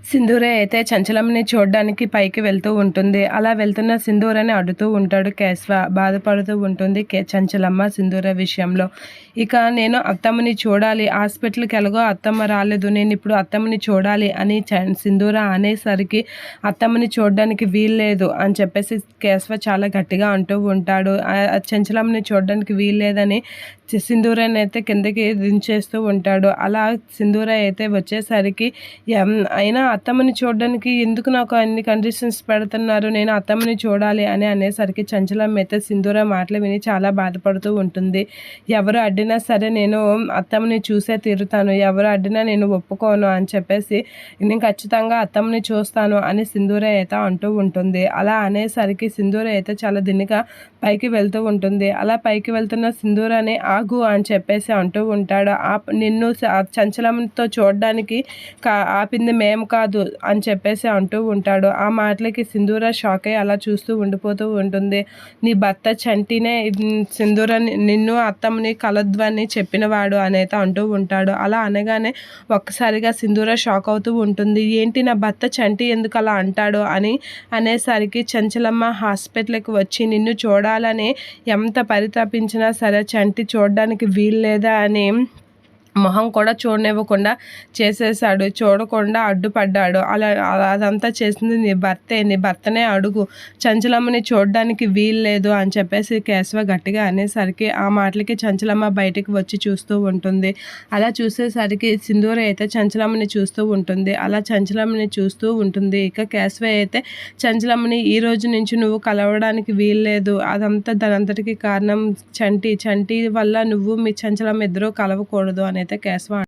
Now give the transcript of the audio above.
సింధూర అయితే చంచలమ్మని చూడ్డానికి పైకి వెళ్తూ ఉంటుంది. అలా వెళ్తున్న సింధూరని అడుగుతూ ఉంటాడు కేశవ. బాధపడుతూ ఉంటుంది చంచలమ్మ సింధూర విషయంలో. ఇక నేను అత్తమ్మని చూడాలి, హాస్పిటల్కి ఎలాగో అత్తమ్మ రాలేదు, నేను ఇప్పుడు అత్తమ్మని చూడాలి అని సింధూర అనేసరికి అత్తమ్మని చూడడానికి వీల్లేదు అని చెప్పేసి కేశవ చాలా గట్టిగా అంటూ ఉంటాడు. చంచలమ్మని చూడడానికి వీల్లేదని సింధూరని అయితే కిందకి దించేస్తూ ఉంటాడు. అలా సింధూర అయితే వచ్చేసరికి అయినా అత్తమ్మని చూడడానికి ఎందుకు నాకు అన్ని కండిషన్స్ పెడుతున్నారు, నేను అత్తమ్మని చూడాలి అని అనేసరికి చంచలమ్మ అయితే సింధూర మాటలు విని చాలా బాధపడుతూ ఉంటుంది. ఎవరు అడ్డినా సరే నేను అత్తమ్మని చూసే తీరుతాను, ఎవరు అడ్డినా నేను ఒప్పుకోను అని చెప్పేసి నేను ఖచ్చితంగా అత్తమ్మని చూస్తాను అని సింధూర అయితే అంటూ ఉంటుంది. అలా అనేసరికి సింధూర అయితే చాలా దినిగా పైకి వెళ్తూ ఉంటుంది. అలా పైకి వెళ్తున్న సింధూరని ఆగు అని చెప్పేసి అంటూ ఉంటాడు. నిన్ను చంచలమ్మతో చూడడానికి ఆపింది మేము కాదు అని చెప్పేసి అంటూ ఉంటాడు. ఆ మాటలకి సింధూర షాక్ అయ్యి అలా చూస్తూ ఉండిపోతూ ఉంటుంది. నీ భర్త చంటినే సింధూర నిన్ను అత్తమ్మని కలద్వని చెప్పినవాడు అనేది అంటూ ఉంటాడు. అలా అనగానే ఒక్కసారిగా సింధూర షాక్ అవుతూ ఉంటుంది. ఏంటి నా భర్త చంటి ఎందుకు అలా అంటాడు అని అనేసరికి చంచలమ్మ హాస్పిటల్కి వచ్చి నిన్ను చూడాలని ఎంత పరితపించినా సరే చంటి చూడడానికి వీల్లేదా అని మొహం కూడా చూడనివ్వకుండా చేసేసాడు, చూడకుండా అడ్డుపడ్డాడు. అలా అదంతా చేసింది నీ భర్తే, నీ భర్తనే అడుగు, చంచలమ్మని చూడడానికి వీల్లేదు అని చెప్పేసి కేశవ గట్టిగా అనేసరికి ఆ మాటలకి చంచలమ్మ బయటికి వచ్చి చూస్తూ ఉంటుంది. అలా చూసేసరికి సింధూర అయితే చంచలమ్మని చూస్తూ ఉంటుంది. అలా చంచలమ్మని చూస్తూ ఉంటుంది. ఇక కేశవ అయితే చంచలమ్మని ఈ రోజు నుంచి నువ్వు కలవడానికి వీల్లేదు, అదంతా దానంతటికి కారణం చంటి వల్ల నువ్వు మీ చంచలమ్మ ఇద్దరూ కలవకూడదు అని అయితే కేశవ